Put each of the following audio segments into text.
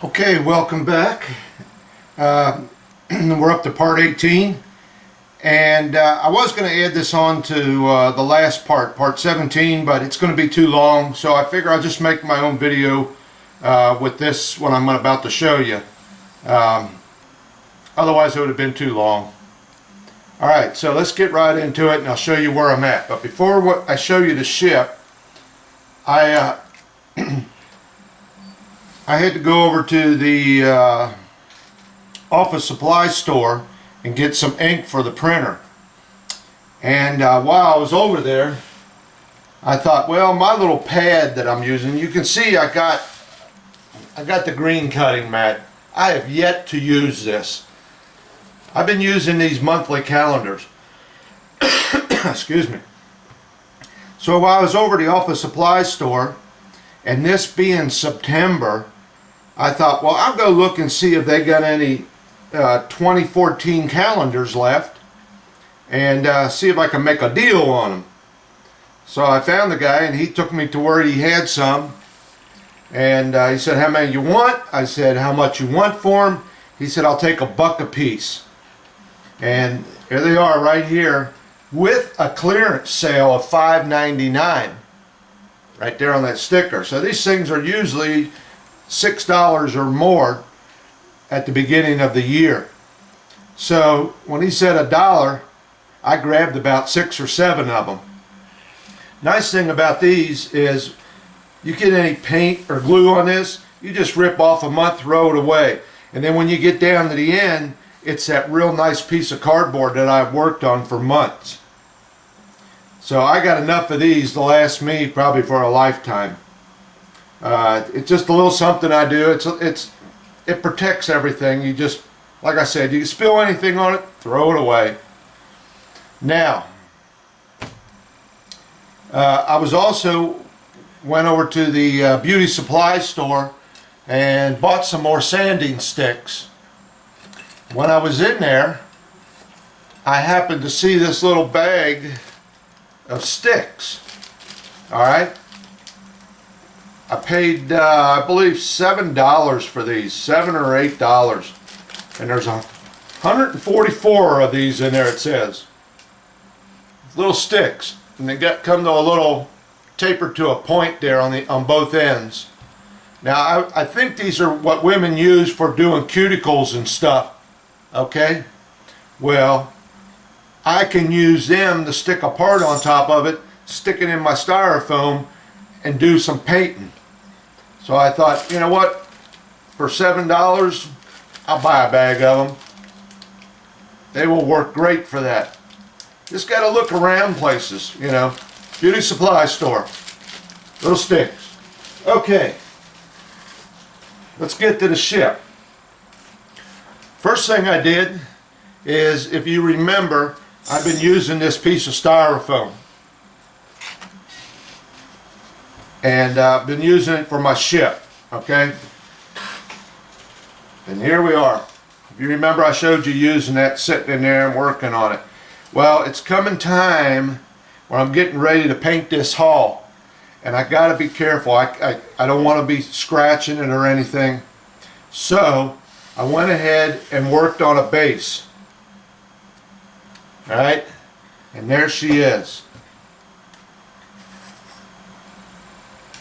Okay, welcome back. We're up to part 18, and I was going to add this on to the last part 17, but it's going to be too long, so I figure I'll just make my own video with this what I'm about to show you. Otherwise it would have been too long. Alright, so let's get right into it and I'll show you where I'm at. But before I show you the ship, I had to go over to the office supply store and get some ink for the printer. And while I was over there, I thought, well, my little pad that I'm using, you can see I got the green cutting mat. I have yet to use this. I've been using these monthly calendars. Excuse me. So while I was over to the office supply store, and this being September, I thought, well, I'll go look and see if they got any 2014 calendars left and see if I can make a deal on them. So I found the guy and he took me to where he had some, and he said, how many you want? I said, how much you want for them? He said, I'll take $1 a piece. And here they are right here with a clearance sale of $5.99 right there on that sticker. So these things are usually $6 or more at the beginning of the year. So when he said $1, I grabbed about 6 or 7 of them. Nice thing about these is you get any paint or glue on this, you just rip off a month, throw it away. And then when you get down to the end, it's that real nice piece of cardboard that I've worked on for months. So I got enough of these to last me probably for a lifetime. It's just a little something I do. It protects everything. You just, like I said, you can spill anything on it, throw it away. Now, I was also went over to the beauty supply store and bought some more sanding sticks. When I was in there, I happened to see this little bag of sticks. Alright, I paid I believe $7 for these, $7 or $8, and there's 144 of these in there. It says little sticks, and they come to a little taper to a point there on both ends. Now I think these are what women use for doing cuticles and stuff. Okay, well, I can use them to stick a part on top of it, stick it in my styrofoam, and do some painting. So I thought, you know what, for $7, I'll buy a bag of them. They will work great for that. Just got to look around places, you know. Beauty supply store. Little sticks. Okay, let's get to the ship. First thing I did is, if you remember, I've been using this piece of styrofoam. And I've been using it for my ship, okay? And here we are. If you remember, I showed you using that, sitting in there and working on it. Well, it's coming time where I'm getting ready to paint this hull. And I gotta be careful. I don't want to be scratching it or anything. So I went ahead and worked on a base. Alright, and there she is.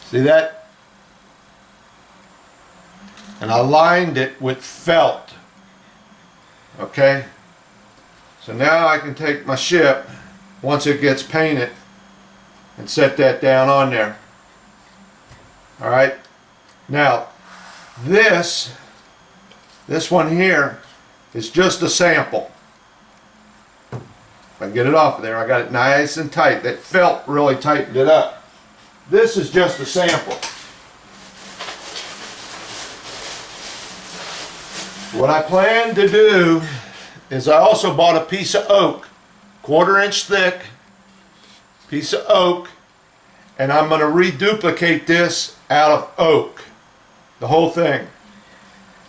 See that? And I lined it with felt. Okay, so now I can take my ship once it gets painted and set that down on there. Alright, now this one here is just a sample. If I get it off of there, I got it nice and tight. That felt really tightened it up. This is just a sample. What I plan to do is I also bought a piece of oak, 1/4 inch thick piece of oak, and I'm going to reduplicate this out of oak, the whole thing,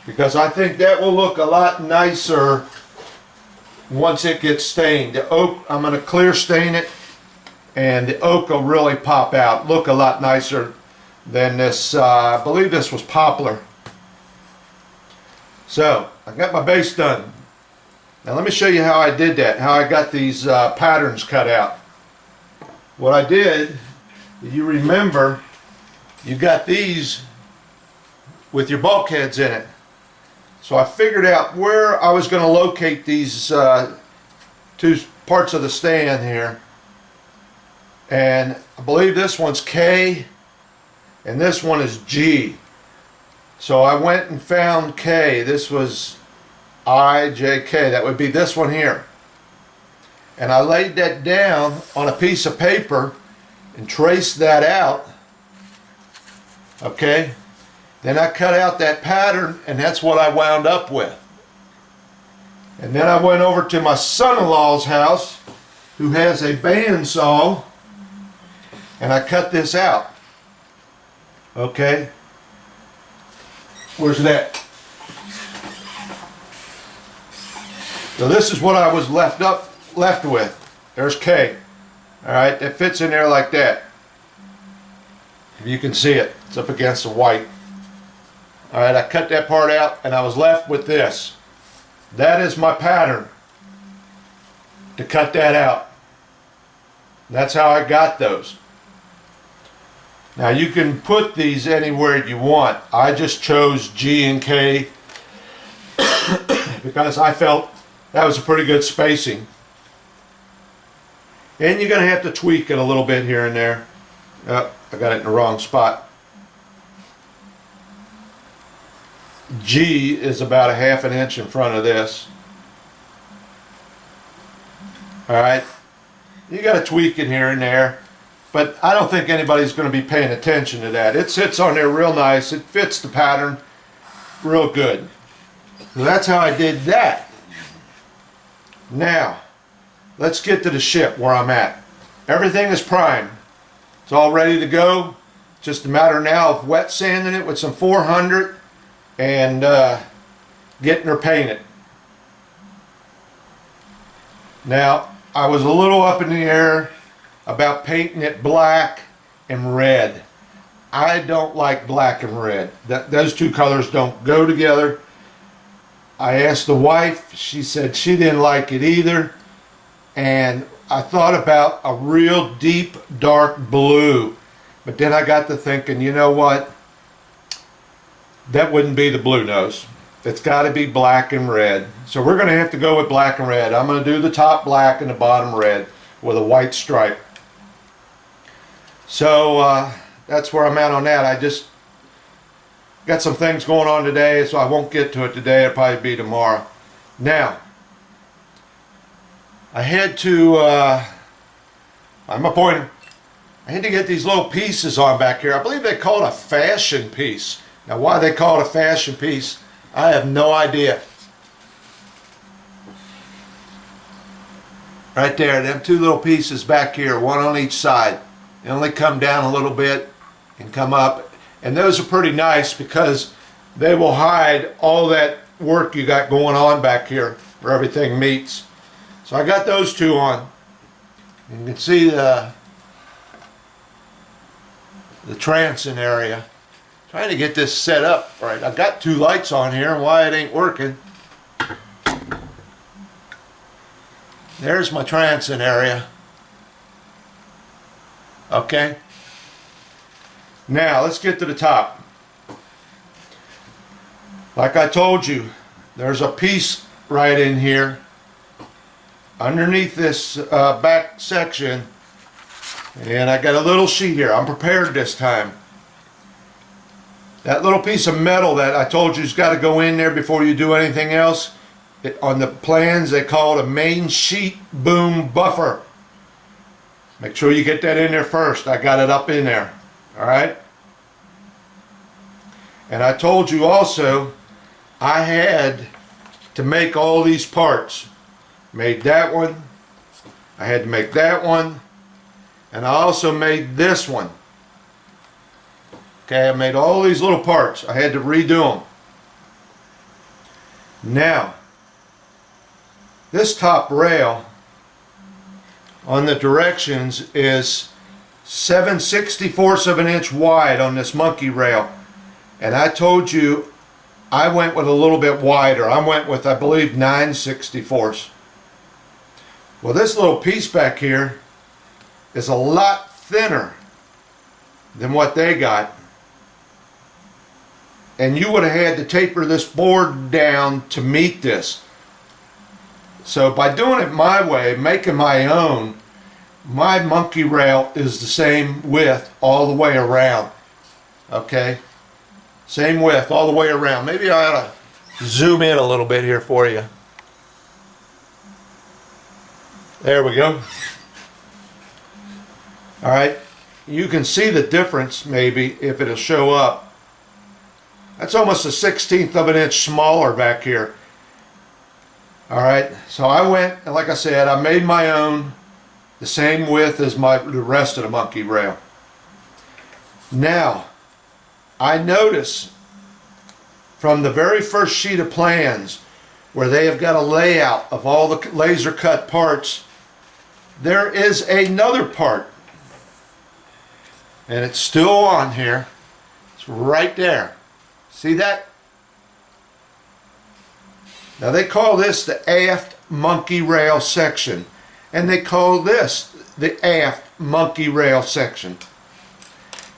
because I think that will look a lot nicer once it gets stained. The oak, I'm going to clear stain it, and the oak will really pop out, look a lot nicer than this. I believe this was poplar. So I got my base done. Now let me show you how I did that, how I got these patterns cut out. What I did, you remember, you got these with your bulkheads in it. So I figured out where I was going to locate these two parts of the stand here. And I believe this one's K and this one is G. So I went and found K. This was I, J, K. That would be this one here. And I laid that down on a piece of paper and traced that out. Okay. Then I cut out that pattern, and that's what I wound up with. And then I went over to my son-in-law's house, who has a bandsaw, and I cut this out. Okay. Where's that? So this is what I was left with. There's K. Alright, that fits in there like that. If you can see it, it's up against the white. Alright, I cut that part out and I was left with this. That is my pattern to cut that out. That's how I got those. Now you can put these anywhere you want. I just chose G and K because I felt that was a pretty good spacing. And you're going to have to tweak it a little bit here and there. Oh, I got it in the wrong spot. G is about a ½ inch in front of this. Alright, you got to tweak it here and there, but I don't think anybody's going to be paying attention to that. It sits on there real nice. It fits the pattern real good. So that's how I did that. Now, let's get to the ship where I'm at. Everything is primed. It's all ready to go. Just a matter now of wet sanding it with some 400 and getting her painted. Now, I was a little up in the air about painting it black and red. I don't like black and red. Those two colors don't go together. I asked the wife, she said she didn't like it either. And I thought about a real deep dark blue. But then I got to thinking, you know what? That wouldn't be the BLUENOSE. It's got to be black and red. So we're going to have to go with black and red. I'm going to do the top black and the bottom red with a white stripe. So that's where I'm at on that. I just got some things going on today, so I won't get to it today. It'll probably be tomorrow. Now, I had to, I'm a pointer. I had to get these little pieces on back here. I believe they call it a fashion piece. Now, why they call it a fashion piece, I have no idea. Right there, them two little pieces back here, one on each side. They only come down a little bit and come up. And those are pretty nice because they will hide all that work you got going on back here where everything meets. So I got those two on. You can see the transom area. Trying to get this set up right. I've got two lights on here, and why it ain't working. There's my transom area. Okay. Now let's get to the top. Like I told you, there's a piece right in here underneath this back section, and I got a little sheet here. I'm prepared this time. That little piece of metal that I told you has got to go in there before you do anything else. On the plans they call it a main sheet boom buffer. Make sure you get that in there first. I got it up in there. Alright? And I told you also I had to make all these parts. Made that one. I had to make that one. And I also made this one. Okay, I made all these little parts. I had to redo them. Now, this top rail on the directions is 7/64 of an inch wide on this monkey rail. And I told you I went with a little bit wider. I went with, I believe, 9/64. Well, this little piece back here is a lot thinner than what they got. And you would have had to taper this board down to meet this. So by doing it my way, making my own, my monkey rail is the same width all the way around. Okay? Same width all the way around. Maybe I ought to zoom in a little bit here for you. There we go. Alright, you can see the difference maybe if it'll show up. That's almost a 1/16 of an inch smaller back here. Alright, so I went, like I said, I made my own, the same width as the rest of the monkey rail. Now, I notice from the very first sheet of plans where they have got a layout of all the laser cut parts, there is another part, and it's still on here. It's right there. See that? Now they call this the aft monkey rail section, and they call this the aft monkey rail section.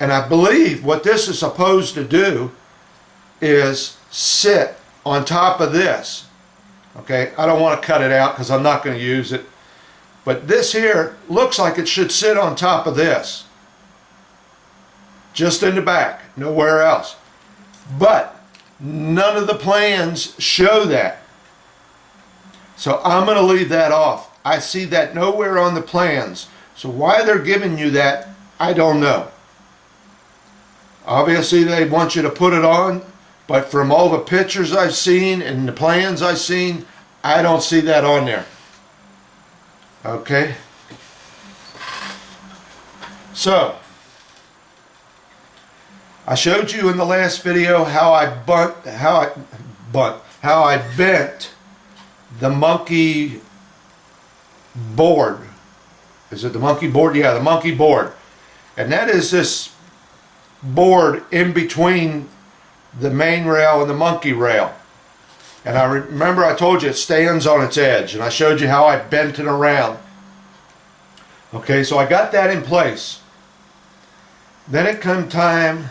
And I believe what this is supposed to do is sit on top of this. Okay, I don't want to cut it out because I'm not going to use it. But this here looks like it should sit on top of this. Just in the back, nowhere else. But none of the plans show that. So I'm going to leave that off. I see that nowhere on the plans. So why they're giving you that, I don't know. Obviously they want you to put it on, but from all the pictures I've seen and the plans I've seen, I don't see that on there. Okay? So, I showed you in the last video how I bent the monkey board. Is it the monkey board? Yeah, the monkey board. And that is this board in between the main rail and the monkey rail. And I remember I told you it stands on its edge, and I showed you how I bent it around. Okay, so I got that in place. Then it come time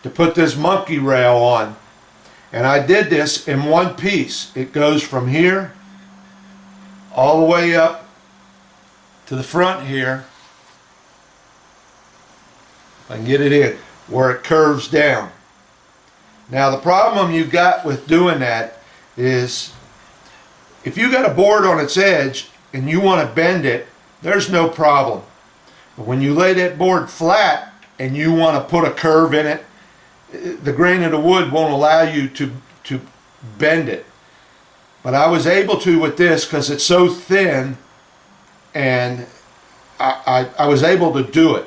to put this monkey rail on. And I did this in one piece. It goes from here all the way up to the front here. I can get it in where it curves down. Now the problem you got with doing that is if you got a board on its edge and you want to bend it, there's no problem. But when you lay that board flat and you want to put a curve in it, the grain of the wood won't allow you to bend it. But I was able to with this because it's so thin, and I was able to do it.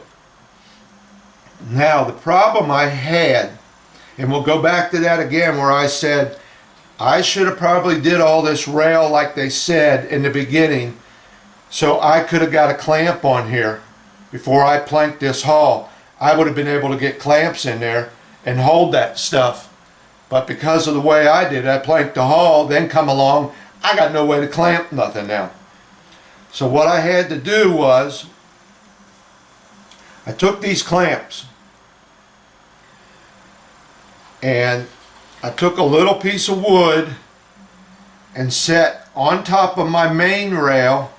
Now the problem I had, and we'll go back to that again where I said I should have probably did all this rail like they said in the beginning, so I could have got a clamp on here before I planked this hull. I would have been able to get clamps in there and hold that stuff. But because of the way I did it, I planked the hull, then come along, I got no way to clamp nothing now. So what I had to do was, I took these clamps and I took a little piece of wood and set on top of my main rail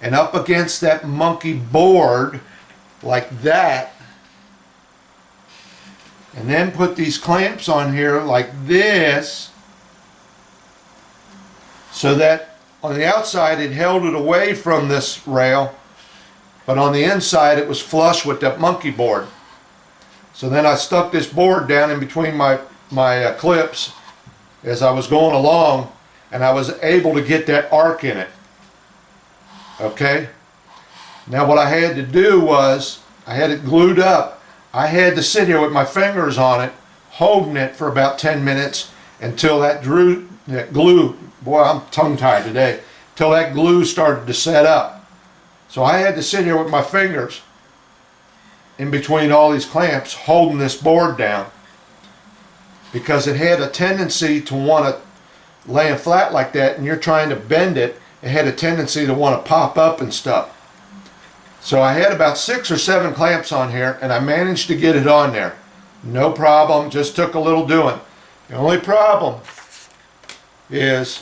and up against that monkey board like that, and then put these clamps on here like this, so that on the outside it held it away from this rail, but on the inside it was flush with that monkey board. So then I stuck this board down in between my clips as I was going along, and I was able to get that arc in it. Okay? Now what I had to do was, I had it glued up. I had to sit here with my fingers on it, holding it for about 10 minutes until that glue, boy, I'm tongue-tied today, till that glue started to set up. So I had to sit here with my fingers in between all these clamps, holding this board down. because it had a tendency to want to lay flat like that, and you're trying to bend it. It had a tendency to want to pop up and stuff. So I had about 6 or 7 clamps on here, and I managed to get it on there. No problem, just took a little doing. The only problem is,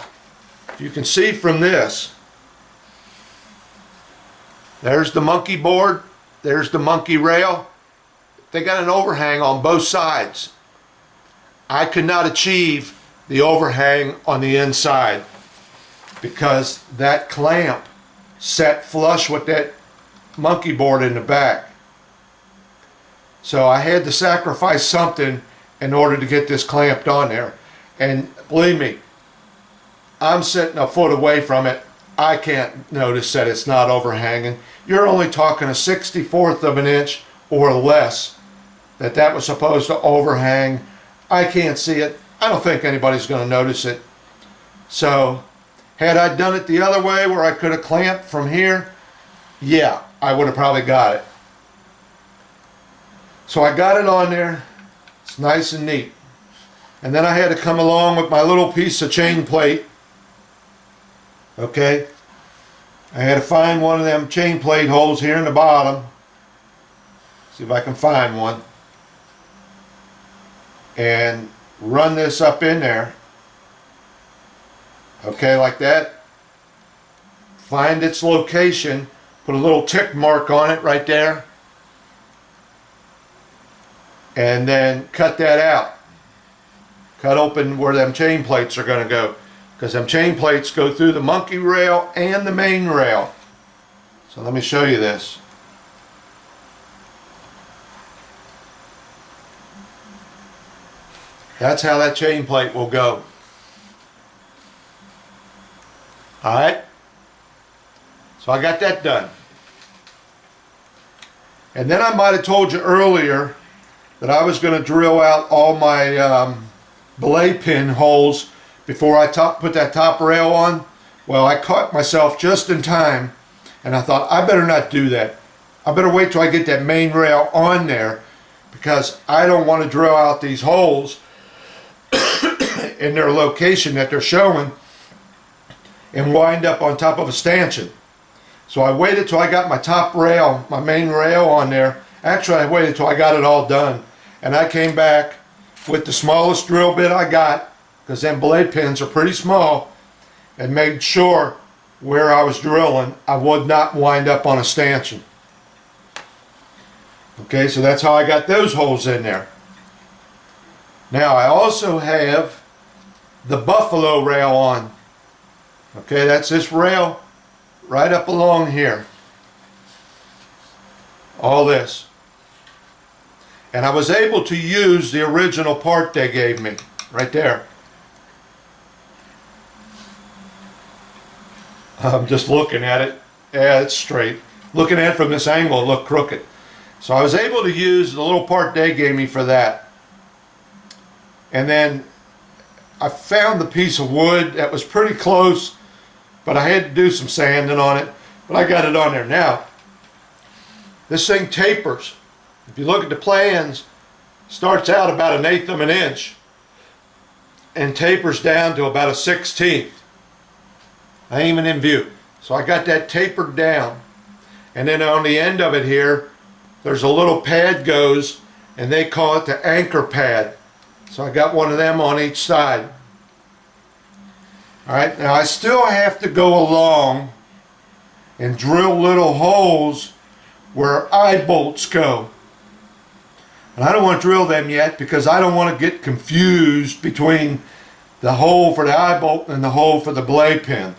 you can see from this, there's the monkey board, there's the monkey rail. They got an overhang on both sides. I could not achieve the overhang on the inside because that clamp sat flush with that monkey board in the back. So I had to sacrifice something in order to get this clamped on there. And believe me, I'm sitting a foot away from it. I can't notice that it's not overhanging. You're only talking a 64th of an inch or less that was supposed to overhang. I can't see it. I don't think anybody's going to notice it. So had I done it the other way where I could have clamped from here, yeah, I would have probably got it. So I got it on there. It's nice and neat. And then I had to come along with my little piece of chain plate. Okay, I had to find one of them chain plate holes here in the bottom. See if I can find one. And run this up in there. Okay, like that. Find its location. Put a little tick mark on it right there. And then cut that out. Cut open where them chain plates are going to go. Because them chain plates go through the monkey rail and the main rail. So let me show you this. That's how that chain plate will go. Alright? So I got that done. And then I might have told you earlier that I was going to drill out all my belay pin holes before I put that top rail on. Well, I caught myself just in time, and I thought I better not do that. I better wait till I get that main rail on there, because I don't want to drill out these holes in their location that they're showing and wind up on top of a stanchion. So I waited till I got my top rail, my main rail on there. Actually, I waited till I got it all done, and I came back with the smallest drill bit I got, because them belay pins are pretty small, and made sure where I was drilling I would not wind up on a stanchion. Okay, so that's how I got those holes in there. Now I also have the buffalo rail on. Okay, that's this rail right up along here. All this. And I was able to use the original part they gave me right there. I'm just looking at it. Yeah, it's straight. Looking at it from this angle, it looked crooked. So I was able to use the little part they gave me for that. And then I found the piece of wood that was pretty close, but I had to do some sanding on it. But I got it on there. Now, this thing tapers. If you look at the plans, starts out about 1/8 of an inch and tapers down to about a 1/16. I ain't even in view. So I got that tapered down. And then on the end of it here, there's a little pad goes, and they call it the anchor pad. So I got one of them on each side. Alright, now I still have to go along and drill little holes where eye bolts go. And I don't want to drill them yet because I don't want to get confused between the hole for the eye bolt and the hole for the belay pin.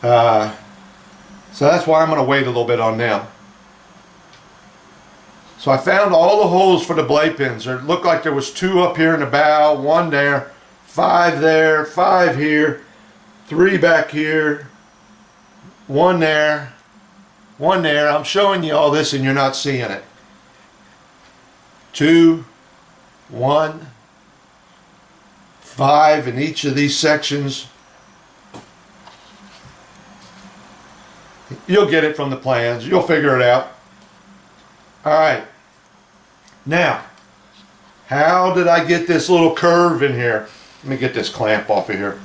So that's why I'm going to wait a little bit on them. So I found all the holes for the belay pins. It looked like there was 2 up here in the bow, 1 there, 5 there, 5 here, 3 back here, 1 there, 1 there. I'm showing you all this and you're not seeing it. 2, 1, 5 in each of these sections. You'll get it from the plans. You'll figure it out. Alright. Now, How did I get this little curve in here? Let me get this clamp off of here.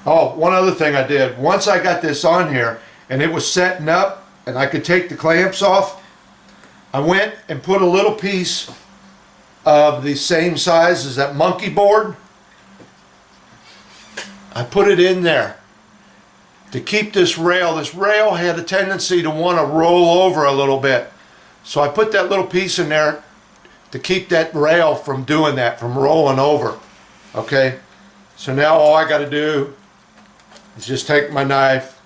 Oh, one other thing I did. Once I got this on here and it was setting up and I could take the clamps off, I went and put a little piece of the same size as that monkey board. I put it in there to keep this rail. This rail had a tendency to want to roll over a little bit. So I put that little piece in there to keep that rail from doing that, from rolling over. Okay? So now all I got to do is just take my knife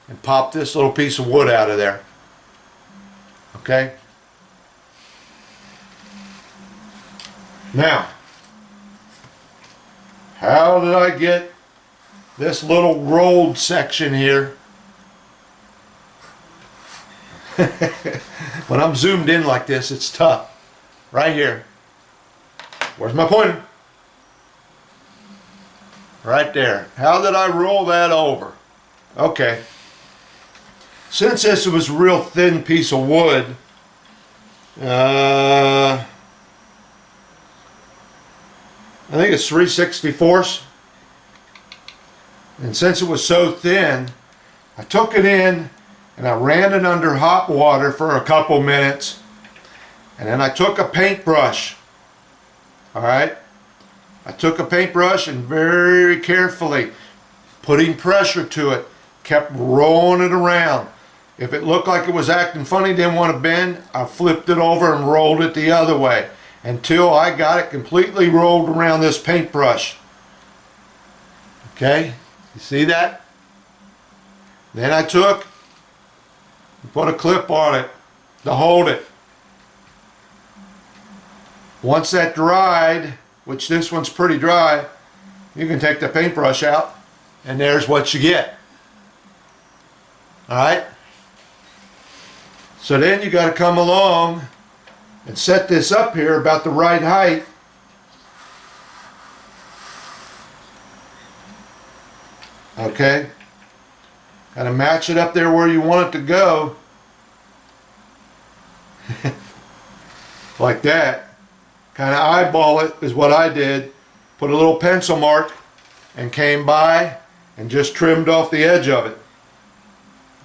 and pop this little piece of wood out of there. Okay? Now, how did I get this little rolled section here? When I'm zoomed in like this, it's tough. Right here. Where's my pointer? Right there. How did I roll that over? Okay. Since this was a real thin piece of wood, I think it's 3/64. And since it was so thin, I took it in and I ran it under hot water for a couple minutes. And then I took a paintbrush. Alright? I took a paintbrush and very carefully, putting pressure to it, kept rolling it around. If it looked like it was acting funny, didn't want to bend, I flipped it over and rolled it the other way until I got it completely rolled around this paintbrush. Okay? You see that? Then I took and put a clip on it to hold it. Once that dried, which this one's pretty dry, you can take the paintbrush out and there's what you get. Alright? So then you got to come along and set this up here about the right height. Okay? Got to match it up there where you want it to go. Like that. Kind of eyeball it is what I did. Put a little pencil mark and came by and just trimmed off the edge of it.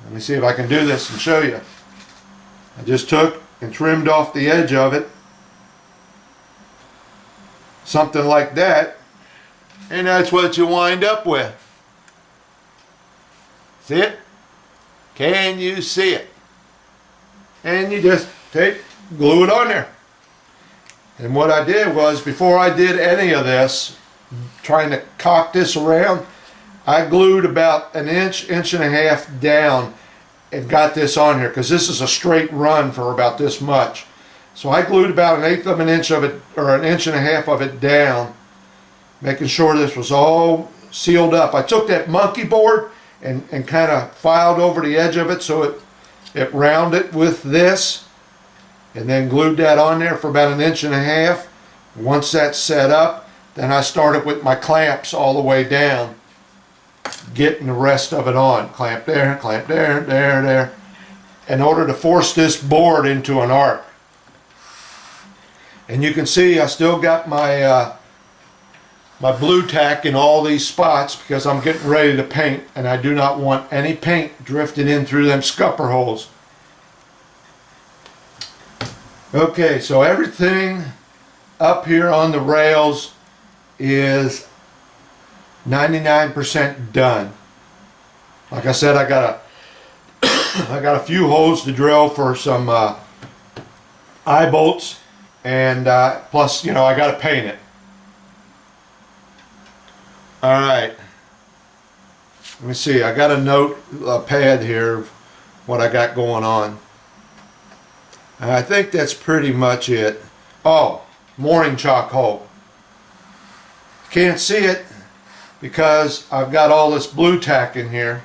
Let me see if I can do this and show you. I just took and trimmed off the edge of it. Something like that. And that's what you wind up with. See it? Can you see it? And you just glue it on there. And what I did was, before I did any of this, trying to cock this around, I glued about an inch, inch and a half down and got this on here, because this is a straight run for about this much. So I glued about an eighth of an inch of it, or an inch and a half of it down, making sure this was all sealed up. I took that monkey board and kind of filed over the edge of it so it rounded with this, and then glued that on there for about an inch and a half. Once that's set up, then I started with my clamps all the way down, getting the rest of it on. Clamp there, there, in order to force this board into an arc. And you can see I still got my my blue tack in all these spots because I'm getting ready to paint, and I do not want any paint drifting in through them scupper holes. Okay, so everything up here on the rails is 99% done. Like I said, I got a few holes to drill for some eye bolts, and plus, you know, I got to paint it. All right. Let me see. I got a pad here of what I got going on. And I think that's pretty much it. Oh, mooring chalk hole. Can't see it because I've got all this blue tack in here.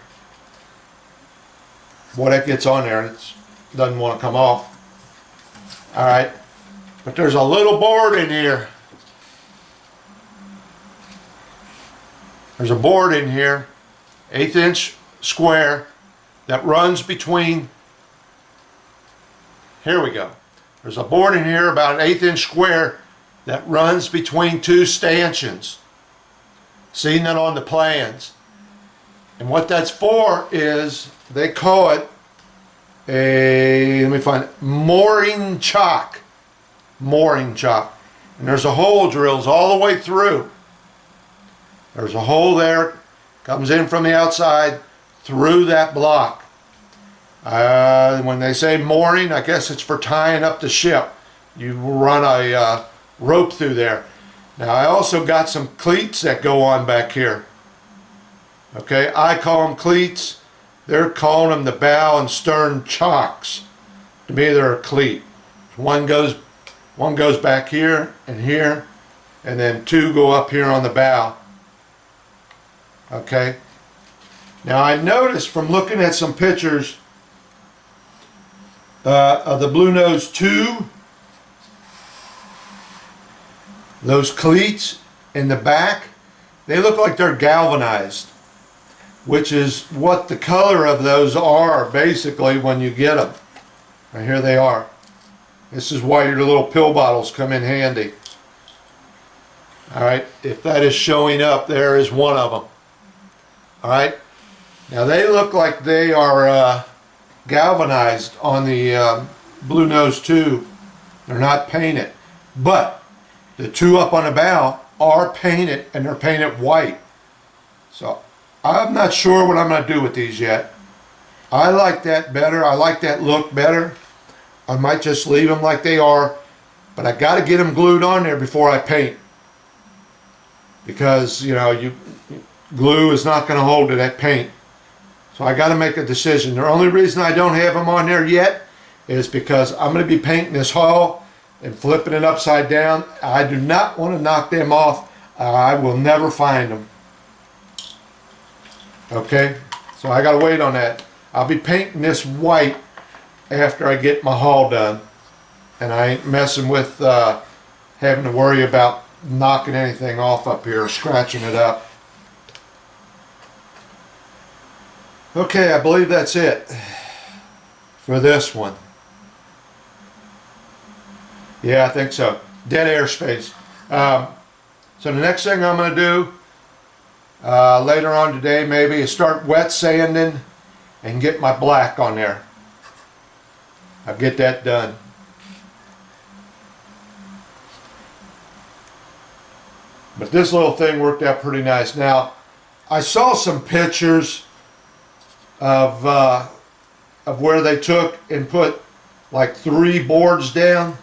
Boy, that gets on there and it doesn't want to come off. Alright, but there's a little board in here. There's a board in here, 1/8 inch square, that runs between, here we go, There's a board in here about an 1/8 inch square that runs between two stanchions. Seen that on the plans. And what that's for is, they call it let me find it, mooring chock. Mooring chock. And there's a hole drills all the way through. There's a hole there, comes in from the outside through that block. When they say mooring, I guess it's for tying up the ship. You run a rope through there. Now I also got some cleats that go on back here. Okay, I call them cleats. They're calling them the bow and stern chocks. To me, they're a cleat. One goes back here, and then two go up here on the bow. Okay. Now I noticed from looking at some pictures of the BLUENOSE 2, those cleats in the back, they look like they're galvanized, which is what the color of those are basically when you get them. Right here they are. This is why your little pill bottles come in handy. Alright, if that is showing up, there is one of them. Alright, now they look like they are galvanized on the BLUENOSE 2. They're not painted, but the two up on the bow are painted, and they're painted white. So I'm not sure what I'm going to do with these yet. I like that better. I like that look better. I might just leave them like they are, but I got to get them glued on there before I paint, because you know, glue is not going to hold to that paint. So I got to make a decision. The only reason I don't have them on there yet is because I'm going to be painting this hull and flipping it upside down. I do not want to knock them off. I will never find them. Okay, so I got to wait on that. I'll be painting this white after I get my hull done, and I ain't messing with having to worry about knocking anything off up here, scratching it up. Okay, I believe that's it for this one. Yeah, I think so. Dead airspace. So the next thing I'm going to do later on today maybe is start wet sanding and get my black on there. I'll get that done. But this little thing worked out pretty nice. Now, I saw some pictures of where they took and put like 3 boards down,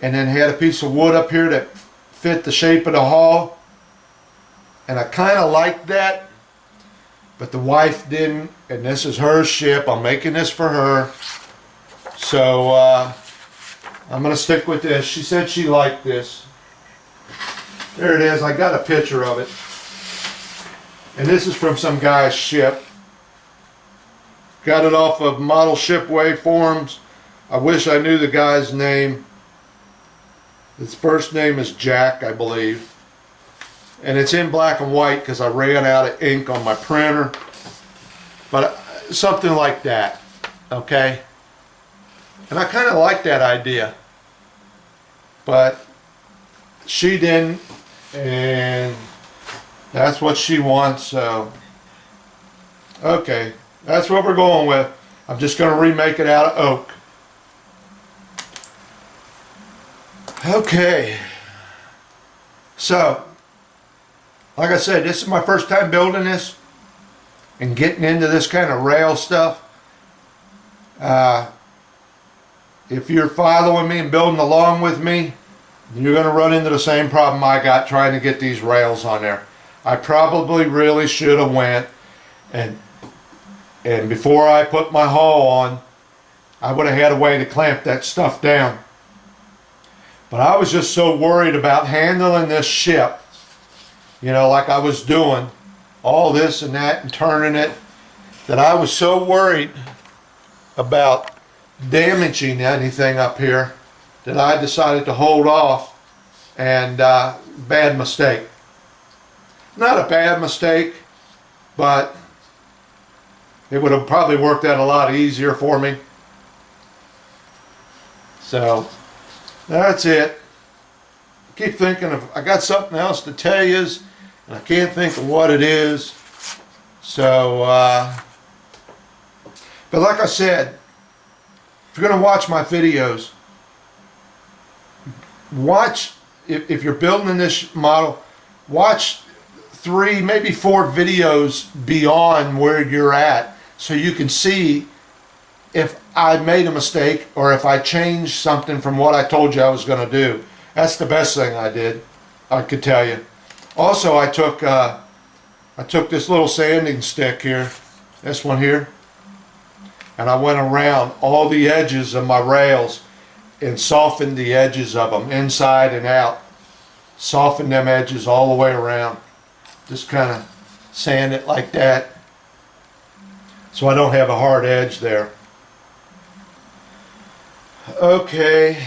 and then had a piece of wood up here that fit the shape of the hull, and I kind of liked that, but the wife didn't, and this is her ship. I'm making this for her, so I'm gonna stick with this. She said she liked this. There it is. I got a picture of it, and this is from some guy's ship. Got it off of Model Shipway forums. I wish I knew the guy's name. His first name is Jack, I believe. And it's in black and white because I ran out of ink on my printer. But something like that, okay? And I kind of like that idea. But she didn't, and that's what she wants, so okay. That's what we're going with. I'm just going to remake it out of oak. Okay. So, like I said, this is my first time building this and getting into this kind of rail stuff. If you're following me and building along with me, you're going to run into the same problem I got trying to get these rails on there. I probably really should have went and before I put my hull on, I would have had a way to clamp that stuff down. But I was just so worried about handling this ship, you know, like I was doing all this and that and turning it, that I was so worried about damaging anything up here that I decided to hold off, and bad mistake. Not a bad mistake, but it would have probably worked out a lot easier for me. So that's it. Keep thinking of, I got something else to tell you, and I can't think of what it is. So, but like I said, if you're going to watch my videos, watch, if you're building in this model, watch 3, maybe 4 videos beyond where you're at, so you can see if I made a mistake or if I changed something from what I told you I was going to do. That's the best thing I did, I could tell you. Also, I took this little sanding stick here, this one here, and I went around all the edges of my rails and softened the edges of them inside and out. Soften them edges all the way around. Just kind of sand it like that, so I don't have a hard edge there. Okay,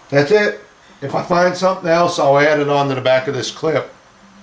that's it. If I find something else, I'll add it on to the back of this clip.